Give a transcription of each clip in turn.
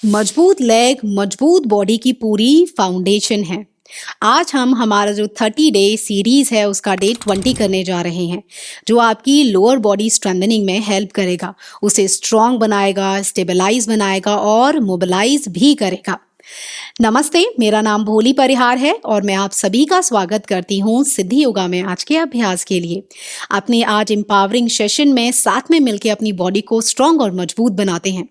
मजबूत लेग मजबूत बॉडी की पूरी फाउंडेशन है। आज हम हमारा जो 30 डे सीरीज है उसका डे 20 करने जा रहे हैं, जो आपकी लोअर बॉडी स्ट्रेंथनिंग में हेल्प करेगा, उसे स्ट्रॉन्ग बनाएगा, स्टेबलाइज बनाएगा और मोबिलाइज भी करेगा। नमस्ते, मेरा नाम भोली परिहार है और मैं आप सभी का स्वागत करती हूँ सिद्धि योगा में आज के अभ्यास के लिए। अपने आज एम्पावरिंग सेशन में साथ में मिलकर अपनी बॉडी को स्ट्रॉन्ग और मजबूत बनाते हैं।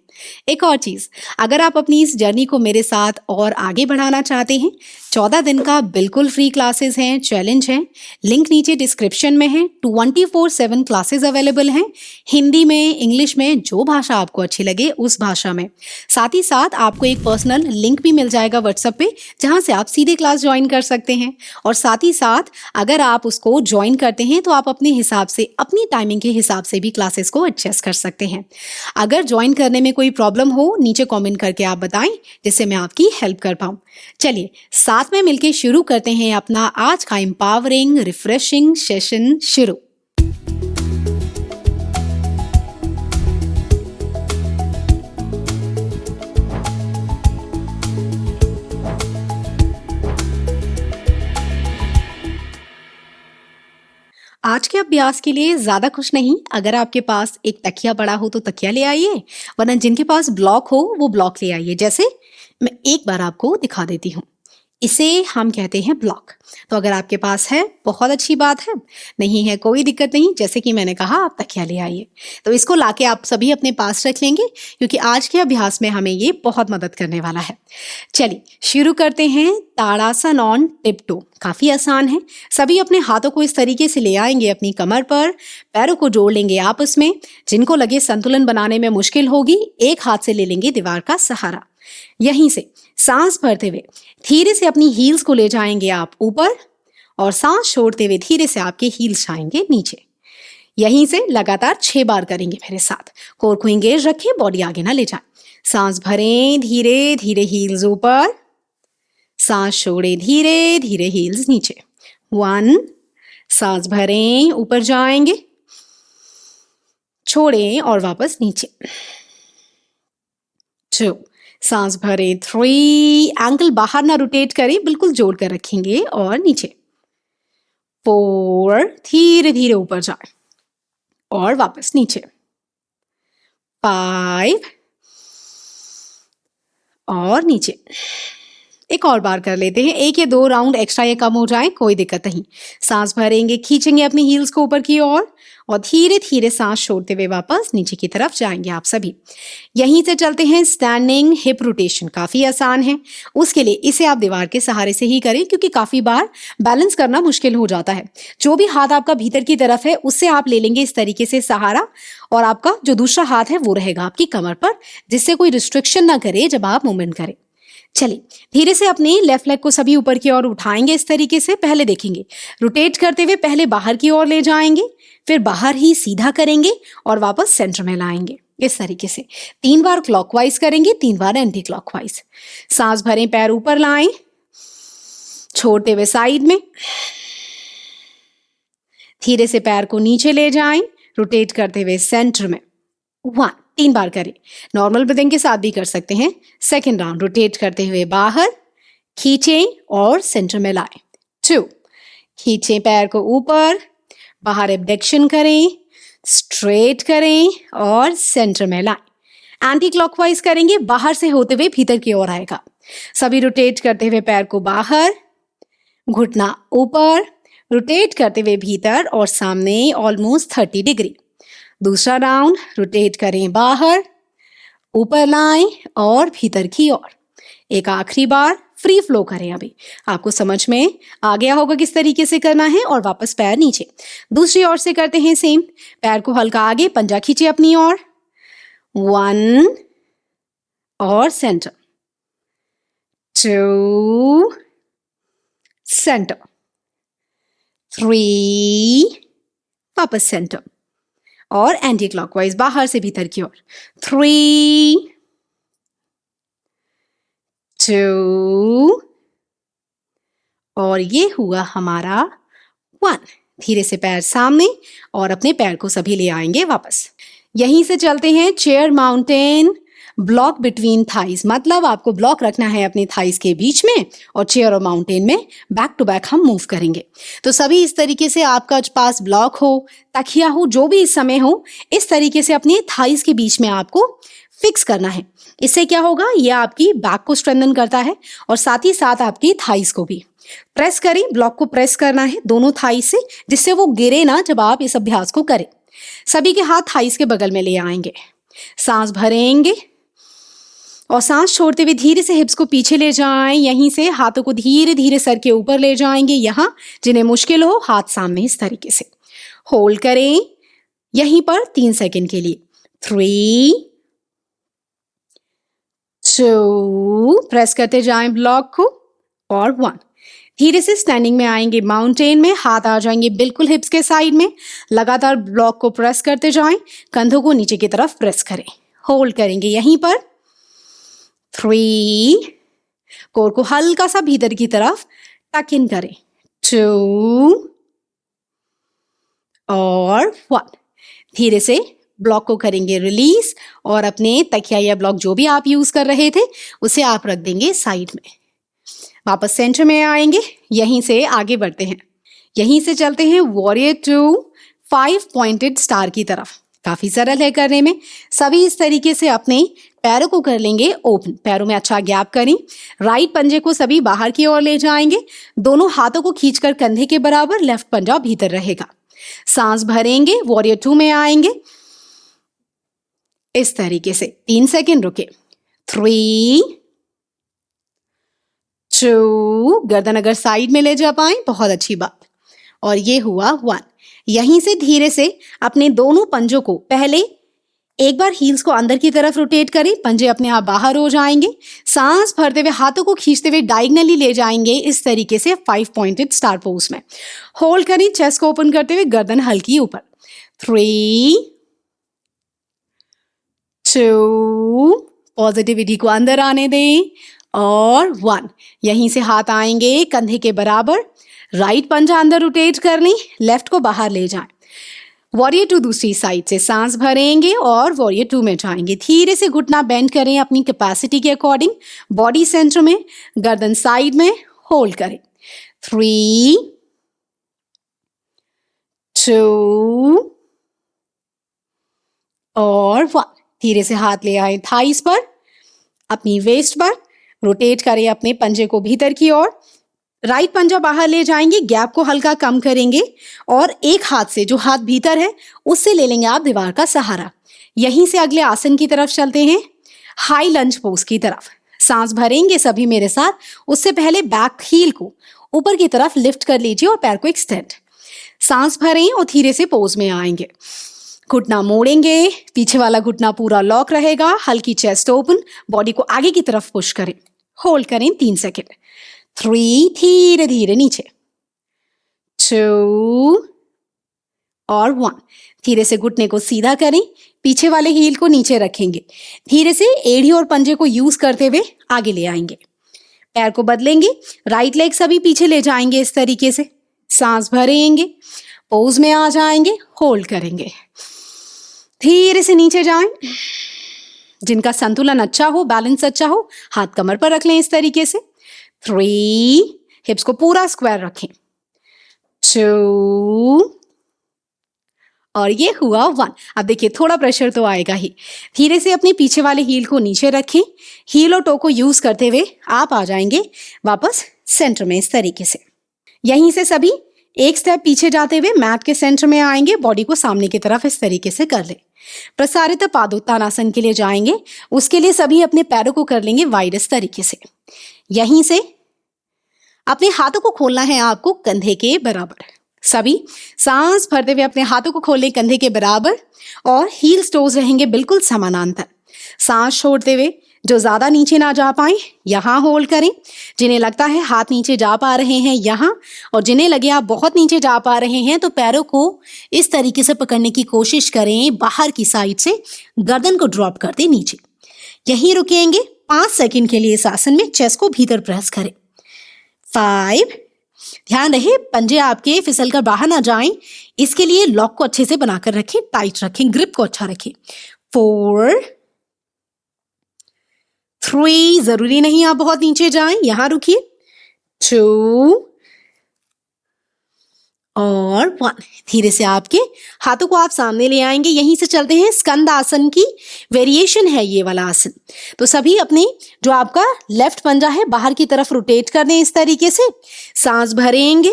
एक और चीज, अगर आप अपनी इस जर्नी को मेरे साथ और आगे बढ़ाना चाहते हैं, 14 दिन का बिल्कुल फ्री क्लासेस हैं, चैलेंज हैं, लिंक नीचे डिस्क्रिप्शन में है। 24/7 क्लासेस अवेलेबल हैं, हिंदी में, इंग्लिश में, जो भाषा आपको अच्छी लगे उस भाषा में। साथ ही साथ आपको एक पर्सनल लिंक भी मिल जाएगा व्हाट्सएप पे, जहां से आप सीधे क्लास ज्वाइन कर सकते हैं। और साथ ही साथ अगर आप उसको ज्वाइन करते हैं तो आप अपने हिसाब से, अपनी टाइमिंग के हिसाब से भी क्लासेस को एडजस्ट कर सकते हैं। अगर ज्वाइन करने में कोई प्रॉब्लम हो, नीचे कमेंट करके आप बताएं, जिससे मैं आपकी हेल्प कर पाऊं। चलिए साथ में मिलके शुरू करते हैं अपना आज का एम्पावरिंग रिफ्रेशिंग सेशन शुरू। आज के अभ्यास के लिए ज्यादा कुछ नहीं, अगर आपके पास एक तकिया पड़ा हो तो तकिया ले आइए, वरना जिनके पास ब्लॉक हो वो ब्लॉक ले आइए। जैसे मैं एक बार आपको दिखा देती हूँ, इसे हम कहते हैं ब्लॉक। तो अगर आपके पास है बहुत अच्छी बात है, नहीं है कोई दिक्कत नहीं, जैसे कि मैंने कहा आप तकिया ले आइए। तो इसको लाके आप सभी अपने पास रख लेंगे, क्योंकि आज के अभ्यास में हमें ये बहुत मदद करने वाला है। चलिए शुरू करते हैं। ताड़ासन ऑन टिप-टो, काफी आसान है। सभी अपने हाथों को इस तरीके से ले आएंगे अपनी कमर पर, पैरों को जोड़ लेंगे आपस में। जिनको लगे संतुलन बनाने में मुश्किल होगी, एक हाथ से ले लेंगे दीवार का सहारा। यहीं से सांस भरते हुए धीरे से अपनी हील्स को ले जाएंगे आप ऊपर, और सांस छोड़ते हुए धीरे से आपके हील्स जाएंगे नीचे। यहीं से लगातार 6 बार करेंगे मेरे साथ। कोर को एंगेज रखें, बॉडी आगे ना ले जाए। सांस भरें, धीरे धीरे हील्स ऊपर, सांस छोड़े, धीरे धीरे हील्स नीचे। 1, सांस भरें, ऊपर जाएंगे, छोड़ें और वापस नीचे। 2, सांस भरे, 3, एंकल बाहर ना रोटेट करें, बिल्कुल जोड़ कर रखेंगे और नीचे। 4, धीरे धीरे ऊपर जाए और वापस नीचे। 5 और नीचे। एक और बार कर लेते हैं, 1 या 2 राउंड एक्स्ट्रा या कम हो जाए कोई दिक्कत नहीं। सांस भरेंगे, खींचेंगे अपनी हील्स को ऊपर की ओर, और धीरे धीरे सांस छोड़ते हुए वापस नीचे की तरफ जाएंगे आप सभी। यहीं से चलते हैं स्टैंडिंग हिप रोटेशन, काफी आसान है। उसके लिए इसे आप दीवार के सहारे से ही करें, क्योंकि काफी बार बैलेंस करना मुश्किल हो जाता है। जो भी हाथ आपका भीतर की तरफ है उससे आप ले लेंगे इस तरीके से सहारा, और आपका जो दूसरा हाथ है वो रहेगा आपकी कमर पर, जिससे कोई रिस्ट्रिक्शन ना करे जब आप मूवमेंट करें। चलिए धीरे से अपने लेफ्ट लेग को सभी ऊपर की ओर उठाएंगे इस तरीके से। पहले देखेंगे रोटेट करते हुए, पहले बाहर की ओर ले जाएंगे, फिर बाहर ही सीधा करेंगे और वापस सेंटर में लाएंगे इस तरीके से। 3 बार क्लॉकवाइज करेंगे, 3 बार एंटी क्लॉकवाइज। सांस भरें, पैर ऊपर लाएं, छोड़ते हुए साइड में, धीरे से पैर को नीचे ले जाएं, रोटेट करते हुए सेंटर में। 1, 3 बार करें। नॉर्मल ब्रीदिंग के साथ भी कर सकते हैं। सेकेंड राउंड रोटेट करते हुए बाहर, खींचें और सेंटर में लाएं। 2, खींचें पैर को ऊपर, बाहर एब्डक्शन करें, स्ट्रेट करें और सेंटर में लाएं। एंटी क्लॉकवाइज करेंगे, बाहर से होते हुए भीतर की ओर आएगा। सभी रोटेट करते हुए पैर को बाहर, घुटना ऊपर, रोटेट करते हुए भीतर और सामने ऑलमोस्ट 30 डिग्री। दूसरा राउंड रोटेट करें, बाहर, ऊपर लाएं और भीतर की ओर। एक आखिरी बार फ्री फ्लो करें। अभी आपको समझ में आ गया होगा किस तरीके से करना है, और वापस पैर नीचे। दूसरी ओर से करते हैं सेम। पैर को हल्का आगे, पंजा खींचे अपनी ओर। 1 और सेंटर, 2 सेंटर, 3 वापस सेंटर, और एंटी क्लॉकवाइज बाहर से भीतर की ओर। 3, 2 और ये हुआ हमारा 1। धीरे से पैर सामने और अपने पैर को सभी ले आएंगे वापस। यहीं से चलते हैं chair mountain, block between thighs, मतलब आपको ब्लॉक रखना है अपने थाइज के बीच में और चेयर और माउंटेन में बैक टू बैक हम मूव करेंगे। तो सभी इस तरीके से आपका पास ब्लॉक हो, तकिया हो, जो भी इस समय हो, इस तरीके से अपने थाइज के बीच में आपको फिक्स करना है। इससे क्या होगा, ये आपकी बैक को स्ट्रेंथन करता है और साथ ही साथ आपकी थाइज को भी। प्रेस करें, ब्लॉक को प्रेस करना है दोनों थाइज से, जिससे वो गिरे ना जब आप इस अभ्यास को करें। सभी के हाथ थाइज के बगल में ले आएंगे, सांस भरेंगे और सांस छोड़ते हुए धीरे से हिप्स को पीछे ले जाएं। यहीं से हाथों को धीरे धीरे सर के ऊपर ले जाएंगे। यहाँ जिन्हें मुश्किल हो, हाथ सामने इस तरीके से होल्ड करें यहीं पर 3 सेकंड के लिए। 3, 2, प्रेस करते जाएं ब्लॉक को, और 1। धीरे से स्टैंडिंग में आएंगे माउंटेन में, हाथ आ जाएंगे बिल्कुल हिप्स के साइड में। लगातार ब्लॉक को प्रेस करते जाएं, कंधों को नीचे की तरफ प्रेस करें, होल्ड करेंगे यहीं पर। 3, कोर को हल्का सा भीतर की तरफ टक इन करें। 2 और 1। धीरे से ब्लॉक को करेंगे रिलीज और अपने तकिया या ब्लॉक जो भी आप यूज कर रहे थे उसे आप रख देंगे साइड में। वापस सेंटर में आएंगे, यहीं से आगे बढ़ते हैं। यहीं से चलते हैं वॉरियर 2 5 पॉइंटेड स्टार की तरफ। काफी सरल है करने में। सभी इस तरीके से अपने पैरों को कर लेंगे ओपन, पैरों में अच्छा गैप करें। राइट पंजे को सभी बाहर की ओर ले जाएंगे, दोनों हाथों को खींचकर कंधे के बराबर, लेफ्ट पंजा भीतर रहेगा। सांस भरेंगे, वॉरियर 2 में आएंगे इस तरीके से। 3 सेकंड रुके। 3, 2, गर्दन अगर साइड में ले जा पाए बहुत अच्छी बात, और ये हुआ 1। यहीं से धीरे से अपने दोनों पंजों को पहले एक बार हील्स को अंदर की तरफ रोटेट करें, पंजे अपने आप बाहर हो जाएंगे। सांस भरते हुए हाथों को खींचते हुए डायगनली ले जाएंगे इस तरीके से 5 पॉइंटेड स्टार पोज में। होल्ड करें, चेस्ट को ओपन करते हुए गर्दन हल्की ऊपर। 3, 2, पॉजिटिविटी को अंदर आने दें, और 1। यहीं से हाथ आएंगे कंधे के बराबर, राइट पंजा अंदर रोटेट कर लें, लेफ्ट को बाहर ले जाएं। वॉरियर 2 दूसरी साइड से सांस भरेंगे और वॉरियर 2 में जाएंगे। धीरे से घुटना बेंड करें अपनी कैपेसिटी के अकॉर्डिंग, बॉडी सेंटर में, गर्दन साइड में, होल्ड करें। 3, 2 और 1। धीरे से हाथ ले आए थाइस पर, अपनी वेस्ट पर, रोटेट करें अपने पंजे को भीतर की ओर। राइट पंजा बाहर ले जाएंगे, गैप को हल्का कम करेंगे और एक हाथ से, जो हाथ भीतर है, उससे ले लेंगे आप दीवार का सहारा। यहीं से अगले आसन की तरफ चलते हैं, हाई लंज पोज की तरफ। सांस भरेंगे सभी मेरे साथ। उससे पहले बैक हील को ऊपर की तरफ लिफ्ट कर लीजिए और पैर को एक्सटेंड। सांस भरें और धीरे से पोज में आएंगे। घुटना मोड़ेंगे, पीछे वाला घुटना पूरा लॉक रहेगा, हल्की चेस्ट ओपन, बॉडी को आगे की तरफ पुश करें, होल्ड करें 3 सेकेंड। 3, धीरे धीरे नीचे। 2 और 1। धीरे से घुटने को सीधा करें, पीछे वाले हील को नीचे रखेंगे। धीरे से एड़ी और पंजे को यूज करते हुए आगे ले आएंगे। पैर को बदलेंगे, राइट लेग सभी पीछे ले जाएंगे इस तरीके से। सांस भरेंगे, पोज में आ जाएंगे, होल्ड करेंगे। धीरे से नीचे जाएं। जिनका संतुलन अच्छा हो, बैलेंस अच्छा हो, हाथ कमर पर रख लें इस तरीके से। 3, हिप्स को पूरा स्क्वायर रखें। 2 और ये हुआ 1। अब देखिए थोड़ा प्रेशर तो आएगा ही। धीरे से अपने पीछे वाले हील को नीचे रखें, हील और टो को यूज करते हुए आप आ जाएंगे वापस सेंटर में इस तरीके से। यहीं से सभी एक स्टेप पीछे जाते हुए मैट के सेंटर में आएंगे, बॉडी को सामने की तरफ इस तरीके से कर ले। प्रसारित पादोत्तानासन के लिए जाएंगे, उसके लिए सभी अपने पैरों को कर लेंगे वाइड इस तरीके से। यहीं से अपने हाथों को खोलना है आपको कंधे के बराबर। सभी सांस भरते हुए अपने हाथों को खोलें कंधे के बराबर और हील्स टोज रहेंगे बिल्कुल समानांतर। सांस छोड़ते हुए जो ज्यादा नीचे ना जा पाए यहाँ होल्ड करें। जिन्हें लगता है हाथ नीचे जा पा रहे हैं यहाँ, और जिन्हें लगे आप बहुत नीचे जा पा रहे हैं तो पैरों को इस तरीके से पकड़ने की कोशिश करें बाहर की साइड से, गर्दन को ड्रॉप करते नीचे। यहीं रुकेंगे 5 सेकंड के लिए इस आसन में। चेस्ट को भीतर प्रेस करें। 5, ध्यान रहे पंजे आपके फिसल कर बाहर ना जाएं, इसके लिए लॉक को अच्छे से बनाकर रखें, टाइट रखें, ग्रिप को अच्छा रखें। 4, 3, जरूरी नहीं आप बहुत नीचे जाएं, यहां रुकिए। 2 और 1। धीरे से आपके हाथों को आप सामने ले आएंगे। यहीं से चलते हैं स्कंद आसन की वेरिएशन है ये वाला आसन। तो सभी अपने जो आपका लेफ्ट पंजा है बाहर की तरफ रोटेट कर दें इस तरीके से। सांस भरेंगे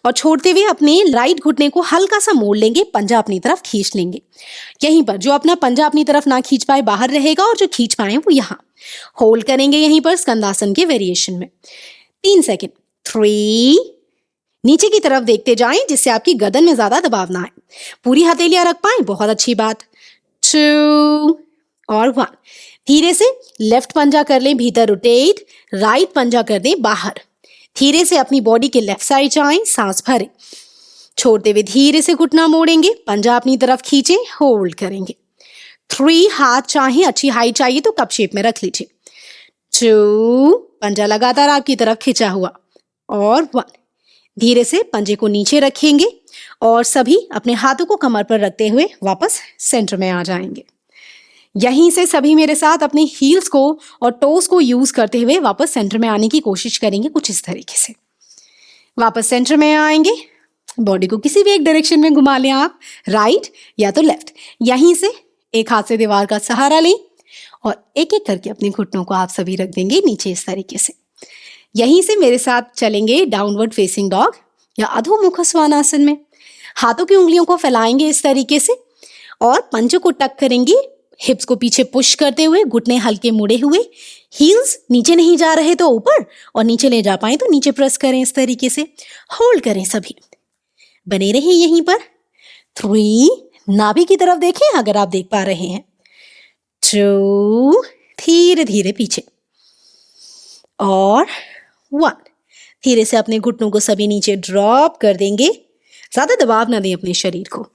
और छोड़ते हुए अपने राइट घुटने को हल्का सा मोड़ लेंगे, पंजा अपनी तरफ खींच लेंगे। यहीं पर जो अपना पंजा अपनी तरफ ना खींच पाए बाहर रहेगा और जो खींच पाए वो यहाँ होल्ड करेंगे यहीं पर स्कंदासन के वेरिएशन में 3 सेकेंड। 3, नीचे की तरफ देखते जाएं जिससे आपकी गर्दन में ज्यादा दबाव ना आए। पूरी हथेलियां रख पाए, बहुत अच्छी बात। 2 और 1। धीरे से लेफ्ट पंजा कर लें भीतर रोटेट, राइट पंजा कर दें बाहर। धीरे से अपनी बॉडी के लेफ्ट साइड जाएं, सांस भरें, छोड़ते हुए धीरे से घुटना मोड़ेंगे, पंजा अपनी तरफ खींचें, होल्ड करेंगे। 3, हाथ चाहे अच्छी हाइट चाहिए तो कप शेप में रख लीजिए। 2, पंजा लगातार आपकी तरफ खींचा हुआ और 1। धीरे से पंजे को नीचे रखेंगे और सभी अपने हाथों को कमर पर रखते हुए वापस सेंटर में आ जाएंगे। यहीं से सभी मेरे साथ अपने हील्स को और टोस को यूज करते हुए वापस सेंटर में आने की कोशिश करेंगे कुछ इस तरीके से। वापस सेंटर में आएंगे, बॉडी को किसी भी एक डायरेक्शन में घुमा लें आप, राइट या तो लेफ्ट। यहीं से एक हाथ से दीवार का सहारा लें और एक एक करके अपने घुटनों को आप सभी रख देंगे नीचे इस तरीके से। यहीं से मेरे साथ चलेंगे डाउनवर्ड फेसिंग डॉग या अधोमुख स्वानासन में। हाथों की उंगलियों को फैलाएंगे इस तरीके से और पंजों को टक करेंगे, हिप्स को पीछे पुश करते हुए, घुटने हल्के मुड़े हुए, हील्स नीचे नहीं जा रहे तो ऊपर और नीचे ले जा पाए तो नीचे प्रेस करें इस तरीके से। होल्ड करें, सभी बने रहिए यहीं पर। 3, नाभि की तरफ देखें अगर आप देख पा रहे हैं। 2, धीरे धीरे पीछे और 1। धीरे से अपने घुटनों को सभी नीचे ड्रॉप कर देंगे, ज्यादा दबाव ना दें अपने शरीर को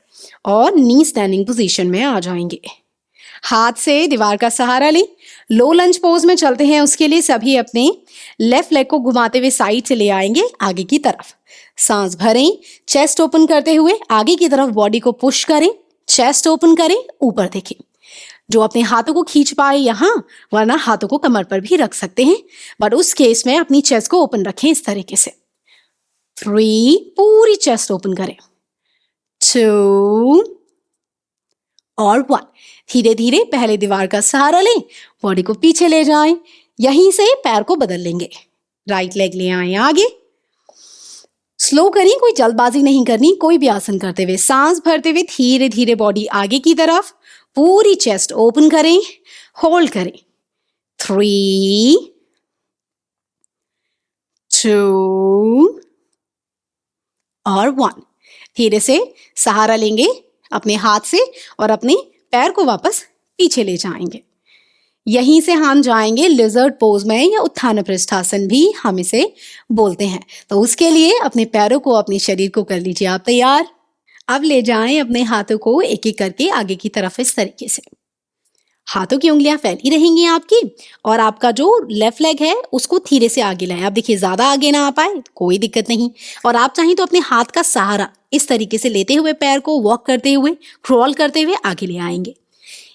और नी स्टैंडिंग पोजीशन में आ जाएंगे। हाथ से दीवार का सहारा लें, लो लंज पोज में चलते हैं। उसके लिए सभी अपने लेफ्ट लेग को घुमाते हुए साइड से ले आएंगे आगे की तरफ। सांस भरें, चेस्ट ओपन करते हुए आगे की तरफ बॉडी को पुश करें, चेस्ट ओपन करें, ऊपर देखें। जो अपने हाथों को खींच पाए यहाँ, वरना हाथों को कमर पर भी रख सकते हैं, बट उस केस में अपनी चेस्ट को ओपन रखें इस तरीके से। 3, पूरी चेस्ट ओपन करें। 2 और 1। धीरे धीरे पहले दीवार का सहारा लें, बॉडी को पीछे ले जाएं, यहीं से पैर को बदल लेंगे। राइट लेग ले आए आगे, स्लो करें, कोई जल्दबाजी नहीं करनी कोई भी आसन करते हुए। सांस भरते हुए धीरे धीरे बॉडी आगे की तरफ, पूरी चेस्ट ओपन करें, होल्ड करें। 3, 2 और 1। धीरे से सहारा लेंगे अपने हाथ से और अपने पैर को वापस पीछे ले जाएंगे। यहीं से हम जाएंगे लिजर्ड पोज में या उत्थान पृष्ठासन भी हम इसे बोलते हैं। तो उसके लिए अपने पैरों को, अपने शरीर को कर लीजिए आप तैयार। अब ले जाएं अपने हाथों को एक एक करके आगे की तरफ इस तरीके से। हाथों की उंगलियां फैली रहेंगी आपकी और आपका जो लेफ्ट लेग है उसको धीरे से आगे लाएं। आप देखिए ज्यादा आगे ना आ पाए कोई दिक्कत नहीं, और आप चाहें तो अपने हाथ का सहारा इस तरीके से लेते हुए पैर को वॉक करते हुए, क्रॉल करते हुए आगे ले आएंगे।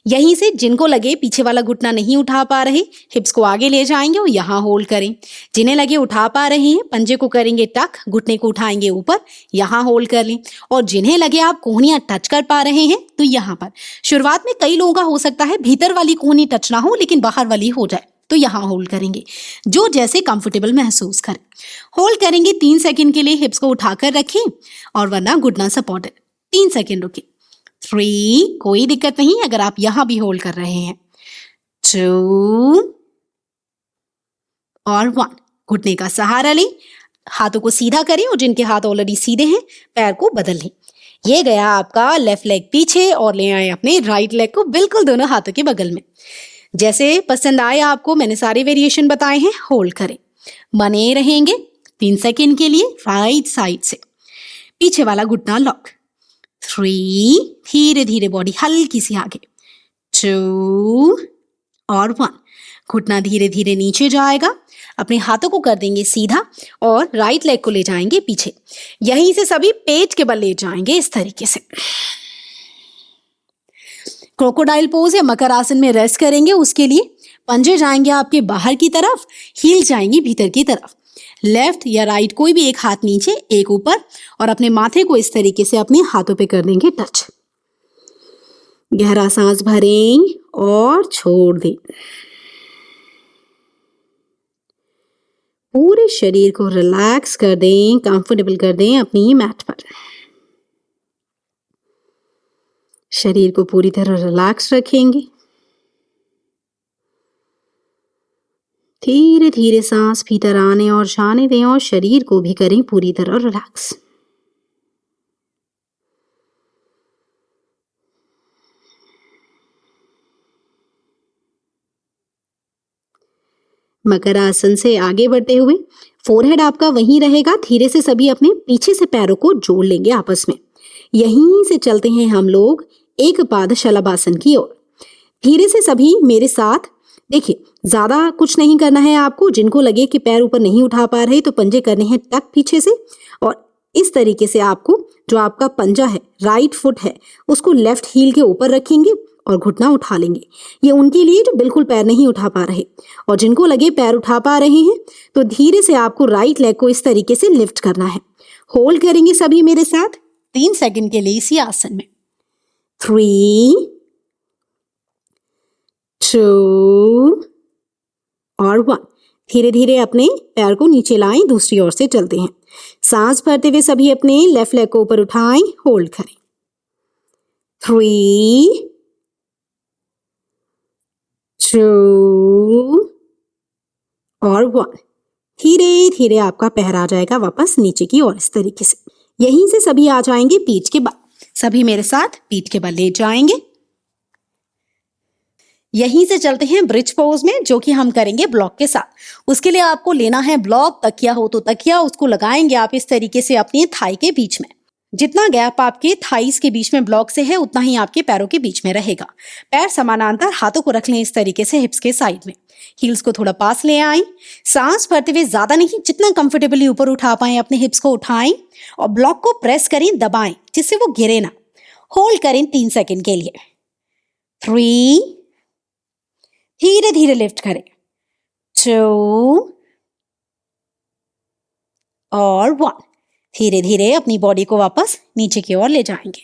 यहीं से जिनको लगे पीछे वाला घुटना नहीं उठा पा रहे, हिप्स को आगे ले जाएंगे और यहाँ होल्ड करें। जिन्हें लगे उठा पा रहे हैं, पंजे को करेंगे टक, घुटने को उठाएंगे ऊपर, यहाँ होल्ड कर लें। और जिन्हें लगे आप कोहनियां टच कर पा रहे हैं तो यहाँ पर शुरुआत में कई लोगों का हो सकता है भीतर वाली कोहनी टच ना हो लेकिन बाहर वाली हो जाए, तो यहाँ होल्ड करेंगे, जो जैसे कंफर्टेबल महसूस करें। होल्ड करेंगे 3 सेकेंड के लिए, हिप्स को उठाकर रखें और वरना घुटना सपोर्टेड। 3 सेकेंड रुके। 3, कोई दिक्कत नहीं अगर आप यहां भी होल्ड कर रहे हैं। 2 और 1। घुटने का सहारा लें, हाथों को सीधा करें और जिनके हाथ ऑलरेडी सीधे हैं पैर को बदल लें। ये गया आपका लेफ्ट लेग पीछे और ले आए अपने राइट लेग को बिल्कुल दोनों हाथों के बगल में। जैसे पसंद आए आपको, मैंने सारे वेरिएशन बताए हैं। होल्ड करें, बने रहेंगे 3 सेकेंड के लिए राइट साइड से। पीछे वाला घुटना लॉक। 3, धीरे धीरे बॉडी हल्की सी आगे। 2 और 1। घुटना धीरे धीरे नीचे जाएगा, अपने हाथों को कर देंगे सीधा और राइट लेग को ले जाएंगे पीछे। यहीं से सभी पेट के बल ले जाएंगे इस तरीके से। क्रोकोडाइल पोज या मकर आसन में रेस्ट करेंगे। उसके लिए पंजे जाएंगे आपके बाहर की तरफ, हील जाएंगी भीतर की तरफ। लेफ्ट या राइट कोई भी एक हाथ नीचे एक ऊपर, और अपने माथे को इस तरीके से अपने हाथों पे कर देंगे टच। गहरा सांस भरें और छोड़ दें। पूरे शरीर को रिलैक्स कर दें, कंफर्टेबल कर दें अपनी मैट पर। शरीर को पूरी तरह रिलैक्स रखेंगे। धीरे धीरे सांस भीतर आने और जाने दें और शरीर को भी करें पूरी तरह रिलैक्स। मकर आसन से आगे बढ़ते हुए फोरहेड आपका वहीं रहेगा। धीरे से सभी अपने पीछे से पैरों को जोड़ लेंगे आपस में। यहीं से चलते हैं हम लोग एक पाद शलभासन की ओर। धीरे से सभी मेरे साथ देखिए, ज्यादा कुछ नहीं करना है आपको। जिनको लगे कि पैर ऊपर नहीं उठा पा रहे तो पंजे करने हैं टक पीछे से, और इस तरीके से आपको जो आपका पंजा है, राइट फुट है, उसको लेफ्ट हील के ऊपर रखेंगे और घुटना उठा लेंगे। ये उनके लिए जो बिल्कुल पैर नहीं उठा पा रहे, और जिनको लगे पैर उठा पा रहे हैं तो धीरे से आपको राइट लेग को इस तरीके से लिफ्ट करना है। होल्ड करेंगे सभी मेरे साथ 3 सेकंड के लिए इसी आसन में। 3, 2 और 1। धीरे धीरे अपने पैर को नीचे लाएं, दूसरी ओर से चलते हैं। सांस भरते हुए सभी अपने लेफ्ट लेग को ऊपर उठाएं, होल्ड करें। 3, 2 और 1। धीरे धीरे आपका पैर आ जाएगा वापस नीचे की ओर इस तरीके से। यहीं से सभी आ जाएंगे पीठ के बल। सभी मेरे साथ पीठ के बल लेट जाएंगे। यहीं से चलते हैं ब्रिज पोज में, जो कि हम करेंगे ब्लॉक के साथ। उसके लिए आपको लेना है ब्लॉक। तकिया हो तो तकिया, उसको लगाएंगे आप इस तरीके से अपने थाई के बीच में। जितना गैप आपके थाइस के बीच में ब्लॉक से है उतना ही आपके पैरों के बीच में रहेगा। पैर समानांतर, हाथों को रख लें इस तरीके से हिप्स के साइड में। हील्स को थोड़ा पास ले आएं। सांस भरते हुए ज्यादा नहीं, जितना कंफर्टेबली ऊपर उठा पाएं अपने हिप्स को उठाएं और ब्लॉक को प्रेस करें, दबाएं जिससे वो गिरे ना। होल्ड करें 3 सेकंड के लिए। 3, धीरे धीरे लिफ्ट करें। 2 और 1। धीरे धीरे अपनी बॉडी को वापस नीचे की ओर ले जाएंगे।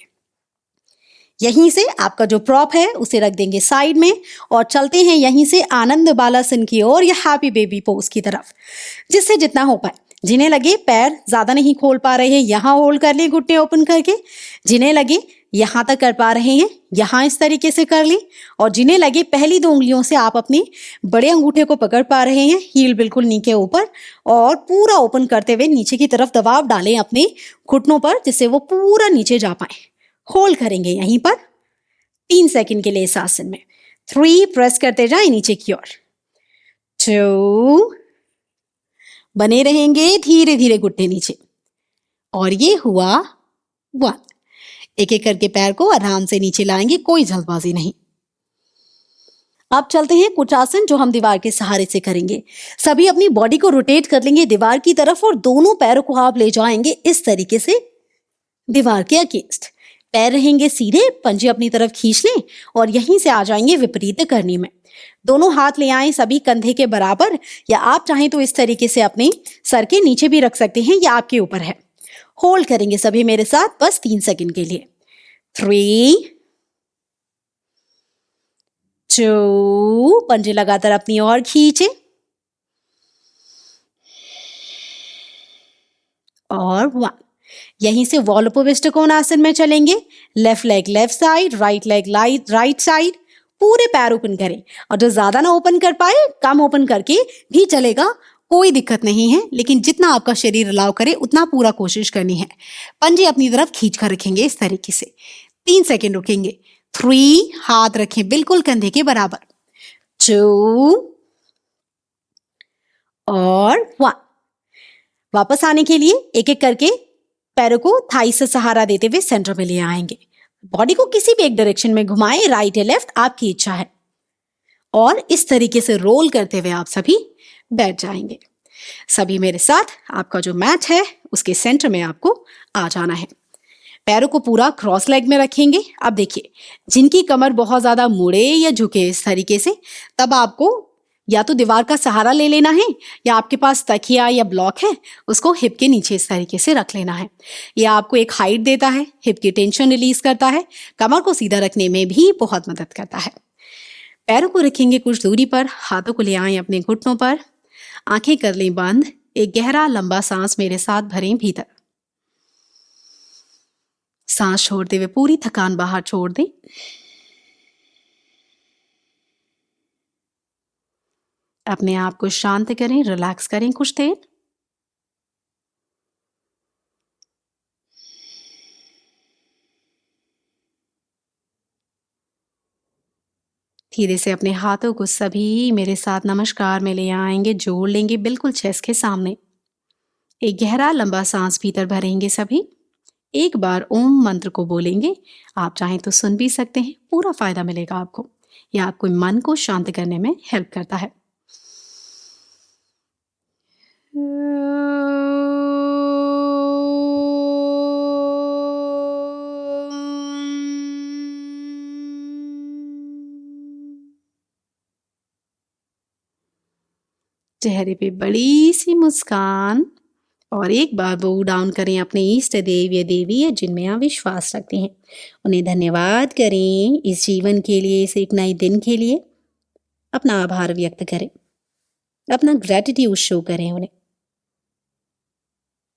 यहीं से आपका जो प्रॉप है उसे रख देंगे साइड में और चलते हैं यहीं से आनंद बालासन की ओर या हैप्पी बेबी पोज की तरफ, जिससे जितना हो पाए। जिन्हें लगे पैर ज्यादा नहीं खोल पा रहे हैं, यहाँ होल्ड कर ले घुटने ओपन करके। जिन्हें लगे यहाँ तक कर पा रहे हैं, यहाँ इस तरीके से कर लें। और जिन्हें लगे पहली 2 उंगलियों से आप अपने बड़े अंगूठे को पकड़ पा रहे हैं, हील बिल्कुल नीचे ऊपर, और पूरा ओपन करते हुए नीचे की तरफ दबाव डालें अपने घुटनों पर, जिससे वो पूरा नीचे जा पाए। होल्ड करेंगे यहीं पर 3 सेकंड के लिए इस आसन में। 3, प्रेस करते जाएं नीचे की ओर। 2, बने रहेंगे धीरे धीरे घुटने नीचे, और ये हुआ 1। एक एक करके पैर को आराम से नीचे लाएंगे, कोई जल्दबाजी नहीं। अब चलते हैं कुछ आसन जो हम दीवार के सहारे से करेंगे। सभी अपनी बॉडी को रोटेट कर लेंगे दीवार की तरफ और दोनों पैरों को आप ले जाएंगे इस तरीके से दीवार के अगेंस्ट। पैर रहेंगे सीधे, पंजे अपनी तरफ खींच लें और यहीं से आ जाएंगे विपरीत करनी में। दोनों हाथ ले आएं सभी कंधे के बराबर, या आप चाहें तो इस तरीके से अपने सर के नीचे भी रख सकते हैं, या आपके ऊपर है। होल्ड करेंगे सभी मेरे साथ बस 3 सेकंड के लिए। 3, 2, पंजे लगातार अपनी ओर खींचे, और 1। यहीं से वॉलोपविष्ट कोणासन में चलेंगे। Left leg left side, right leg right side. पूरे पैर ओपन करें, और जो ज्यादा ना ओपन कर पाए कम ओपन करके भी चलेगा, कोई दिक्कत नहीं है, लेकिन जितना आपका शरीर अलाउ करे उतना पूरा कोशिश करनी है। पंजे अपनी तरफ खींच कर रखेंगे इस तरीके से। 3 सेकंड रुकेंगे। 3, हाथ रखें बिल्कुल कंधे के बराबर। 2 और 1। वापस आने के लिए एक एक करके पैरों को थाई से सहारा देते हुए सेंटर में ले आएंगे। बॉडी को किसी भी एक डायरेक्शन में घुमाएं, राइट या लेफ्ट, आपकी इच्छा है। और इस तरीके से रोल करते हुए आप सभी बैठ जाएंगे। सभी मेरे साथ आपका जो मैट है उसके सेंटर में आपको आ जाना है। पैरों को पूरा क्रॉस लेग में रखेंगे। अब देखिए, जिनकी कमर बहुत ज्यादा मुड़े या झुके इस तरीके से, तब आपको या तो दीवार का सहारा ले लेना है, या आपके पास तकिया या ब्लॉक है उसको हिप के नीचे इस तरीके से रख लेना है। यह आपको एक हाइट देता है, हिप की टेंशन रिलीज करता है, कमर को सीधा रखने में भी बहुत मदद करता है। पैरों को रखेंगे कुछ दूरी पर, हाथों को ले आए अपने घुटनों पर, आंखें कर लें बंद। एक गहरा लंबा सांस मेरे साथ भरें भीतर। सांस छोड़ते हुए पूरी थकान बाहर छोड़ दें। अपने आप को शांत करें, रिलैक्स करें कुछ देर। धीरे से अपने हाथों को सभी मेरे साथ नमस्कार में ले आएंगे, जोड़ लेंगे बिल्कुल चेस्ट के सामने। एक गहरा लंबा सांस भीतर भरेंगे सभी। एक बार ओम मंत्र को बोलेंगे, आप चाहें तो सुन भी सकते हैं, पूरा फायदा मिलेगा आपको। यह आपको मन को शांत करने में हेल्प करता है। चेहरे पे बड़ी सी मुस्कान, और एक बार वो डाउन करें अपने इष्ट देव या देवी या जिनमें आप विश्वास रखते हैं। उन्हें धन्यवाद करें इस जीवन के लिए, इस एक नए दिन के लिए। अपना आभार व्यक्त करें, अपना ग्रेटिट्यूड शो करें उन्हें।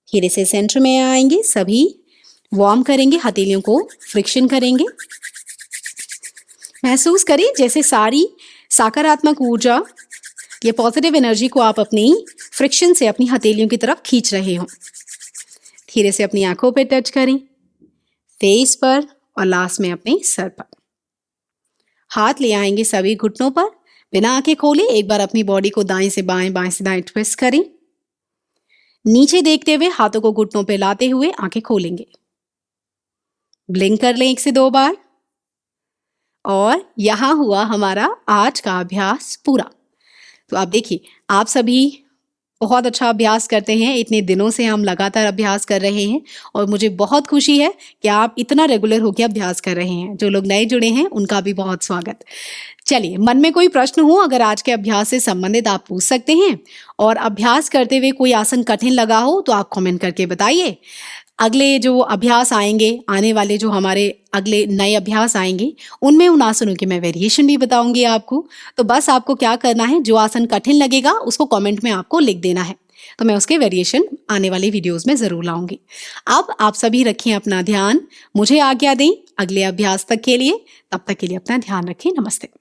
धीरे से सेंटर में आएंगे, सभी वार्म करेंगे, हथेलियों को फ्रिक्शन करेंगे। महसूस करें जैसे सारी सकारात्मक ऊर्जा, ये पॉजिटिव एनर्जी को आप अपनी फ्रिक्शन से अपनी हथेलियों की तरफ खींच रहे हो। धीरे से अपनी आंखों पे टच करें, फेस पर, और लास्ट में अपने सर पर। हाथ ले आएंगे सभी घुटनों पर, बिना आंखें खोले एक बार अपनी बॉडी को दाएं से बाएं, बाएं से दाएं ट्विस्ट करें। नीचे देखते हुए हाथों को घुटनों पे लाते हुए आंखें खोलेंगे। ब्लिंक कर लें 1 से 2 बार। और यहां हुआ हमारा आज का अभ्यास पूरा। तो आप देखिए, आप सभी बहुत अच्छा अभ्यास करते हैं, इतने दिनों से हम लगातार अभ्यास कर रहे हैं, और मुझे बहुत खुशी है कि आप इतना रेगुलर होकर अभ्यास कर रहे हैं। जो लोग नए जुड़े हैं उनका भी बहुत स्वागत। चलिए, मन में कोई प्रश्न हो अगर आज के अभ्यास से संबंधित, आप पूछ सकते हैं। और अभ्यास करते हुए कोई आसन कठिन लगा हो तो आप कमेंट करके बताइए। अगले जो अभ्यास आएंगे, आने वाले जो हमारे अगले नए अभ्यास आएंगे, उनमें उन आसनों के मैं वेरिएशन भी बताऊंगी आपको। तो बस आपको क्या करना है, जो आसन कठिन लगेगा उसको कमेंट में आपको लिख देना है, तो मैं उसके वेरिएशन आने वाली वीडियोस में जरूर लाऊंगी। अब आप सभी रखें अपना ध्यान, मुझे आज्ञा दें अगले अभ्यास तक के लिए। तब तक के लिए अपना ध्यान रखें। नमस्ते।